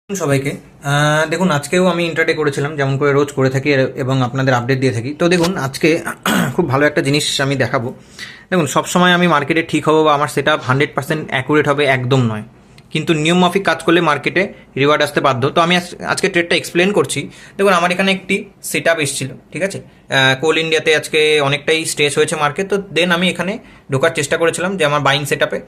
সবাইকে দেখুন, আজকেও আমি ইন্টারডে করেছিলাম যেমন করে রোজ করে থাকি এবং আপনাদের আপডেট দিয়ে থাকি। তো দেখুন, আজকে খুব ভালো একটা জিনিস আমি দেখাবো। দেখুন, সবসময় আমি মার্কেটে ঠিক হবো বা আমার সেট আপ 100% অ্যাকুরেট হবে একদম নয়, কিন্তু নিয়ম মাফিক কাজ করলে মার্কেটে রিওয়ার্ড আসতে বাধ্য। তো আমি আজকে ট্রেডটা এক্সপ্লেন করছি। দেখুন, আমার এখানে একটি সেট আপ এসেছিলো, ঠিক আছে। কোল ইন্ডিয়াতে আজকে অনেকটাই স্ট্রেস হয়েছে মার্কেট, তো দেন আমি এখানে ঢোকার চেষ্টা করেছিলাম যে আমার বাইং সেট আপে।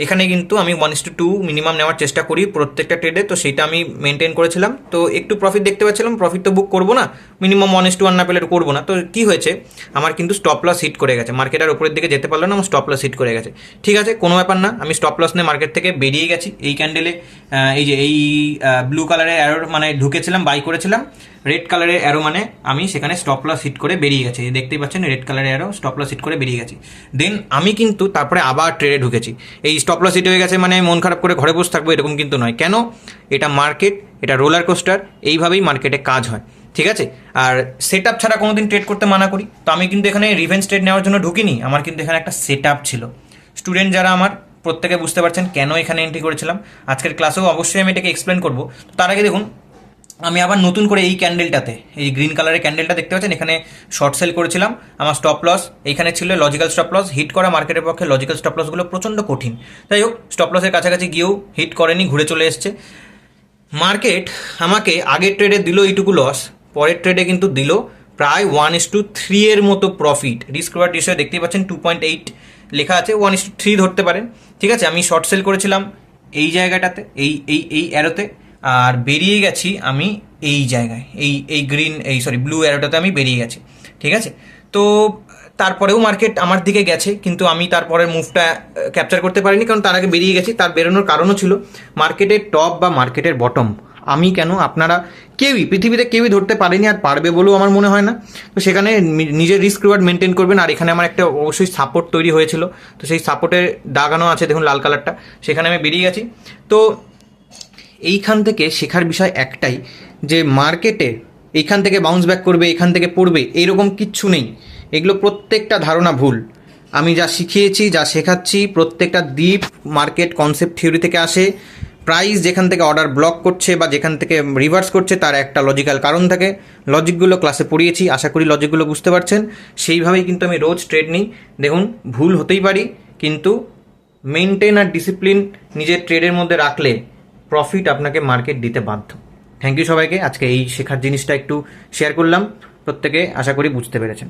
এখানে কিন্তু আমি 1:2 মিনিমাম নেওয়ার চেষ্টা করি প্রত্যেকটা ট্রেডে, তো সেটা আমি মেনটেন করেছিলাম। তো একটু প্রফিট দেখতে পাচ্ছিলাম, প্রফিট তো বুক করবো না, মিনিমাম 1:1 না পেলে করবো না। তো কী হয়েছে, আমার কিন্তু স্টপ লস হিট করে গেছে, মার্কেট আর উপরের দিকে যেতে পারলো না, আমার স্টপ লস হিট করে গেছে। ঠিক আছে, কোনো ব্যাপার না, আমি স্টপ লস নিয়ে মার্কেট থেকে বেরিয়ে গেছি। এই ক্যান্ডেলে এই যে এই ব্লু কালারের অ্যারোর মানে ঢুকেছিলাম, বাই করেছিলাম। রেড কালারের অ্যারো মানে আমি সেখানে স্টপ লস হিট করে বেরিয়ে গেছি, দেখতেই পাচ্ছেন রেড কালারের অ্যারো, স্টপ লস হিট করে বেরিয়ে গেছি। দেন আমি কিন্তু তারপরে আবার ট্রেডে ঢুকেছি। এই স্টপ লস হিট হয়ে গেছে মানে মন খারাপ করে ঘরে বসে থাকবো এরকম কিন্তু নয়। কেন? এটা মার্কেট, এটা রোলার কোস্টার, এইভাবেই মার্কেটে কাজ হয়, ঠিক আছে। আর সেট আপ ছাড়া কোনোদিন ট্রেড করতে মানা করি। তো আমি কিন্তু এখানে রিভেঞ্জ ট্রেড নেওয়ার জন্য ঢুকিনি, আমার কিন্তু এখানে একটা সেট আপ ছিল। স্টুডেন্ট যারা আমার প্রত্যেকে বুঝতে পারছেন কেন এখানে এন্ট্রি করেছিলাম, আজকের ক্লাসেও অবশ্যই আমি এটাকে এক্সপ্লেন করবো। তো তার আগে দেখুন, আমি আবার নতুন করে এই ক্যান্ডেলটাতে, এই গ্রিন কালারের ক্যান্ডেলটা দেখতে পাচ্ছেন, এখানে শর্ট সেল করেছিলাম। আমার স্টপ লস এইখানে ছিল, লজিক্যাল স্টপ লস হিট করা মার্কেটের পক্ষে লজিক্যাল স্টপ লসগুলো প্রচণ্ড কঠিন। যাই হোক, স্টপ লসের কাছাকাছি গিয়েও হিট করেনি, ঘুরে চলে এসছে। মার্কেট আমাকে আগের ট্রেডে দিল এইটুকু লস, পরের ট্রেডে কিন্তু দিল প্রায় 1:3 এর মতো প্রফিট। রিস্ক রিওয়ার্ড রেশিও দেখতেই পাচ্ছেন 2.8 লেখা আছে, 1:3 ধরতে পারেন, ঠিক আছে। আমি শর্ট সেল করেছিলাম এই জায়গাটাতে, এই এই এই অ্যারোতে, আর বেরিয়ে গেছি আমি এই জায়গায়, এই গ্রিন ব্লু অ্যারোটাতে আমি বেরিয়ে গেছি, ঠিক আছে। তো তারপরেও মার্কেট আমার দিকে গেছে, কিন্তু আমি তারপরের মুভটা ক্যাপচার করতে পারিনি, কারণ তার আগে বেরিয়ে গেছি। তার বেরোনোর কারণও ছিল মার্কেটের টপ বা মার্কেটের বটম আমি কেন, আপনারা কেউই পৃথিবীতে কেউই ধরতে পারেনি আর পারবে বলেও আমার মনে হয় না। তো সেখানে নিজের রিস্ক রিওয়ার্ড মেনটেন করবেন। আর এখানে আমার একটা অবশ্যই সাপোর্ট তৈরি হয়েছিল, তো সেই সাপোর্টের দাগানো আছে দেখুন লাল কালারটা, সেখানে আমি বেরিয়ে গেছি। তো এইখান থেকে শেখার বিষয় একটাই, যে মার্কেটে এইখান থেকে বাউন্স ব্যাক করবে, এখান থেকে পড়বে, এইরকম কিচ্ছু নেই। এগুলো প্রত্যেকটা ধারণা ভুল। আমি যা শিখিয়েছি, যা শেখাচ্ছি, প্রত্যেকটা দ্বীপ মার্কেট কনসেপ্ট থিওরি থেকে আসে। প্রাইস যেখান থেকে অর্ডার ব্লক করছে বা যেখান থেকে রিভার্স করছে, তার একটা লজিক্যাল কারণ থাকে। লজিকগুলো ক্লাসে পড়িয়েছি, আশা করি লজিকগুলো বুঝতে পারছেন। সেইভাবেই কিন্তু আমি রোজ ট্রেড নিই। দেখুন, ভুল হতেই পারি, কিন্তু মেনটেন আর ডিসিপ্লিন নিজের ট্রেডের মধ্যে রাখলে প্রফিট আপনাকে মার্কেট দিতে বাধ্য। থ্যাংক ইউ সবাইকে, আজকে এই শেখার জিনিসটা একটু শেয়ার করলাম, প্রত্যেকে আশা করি বুঝতে পেরেছেন।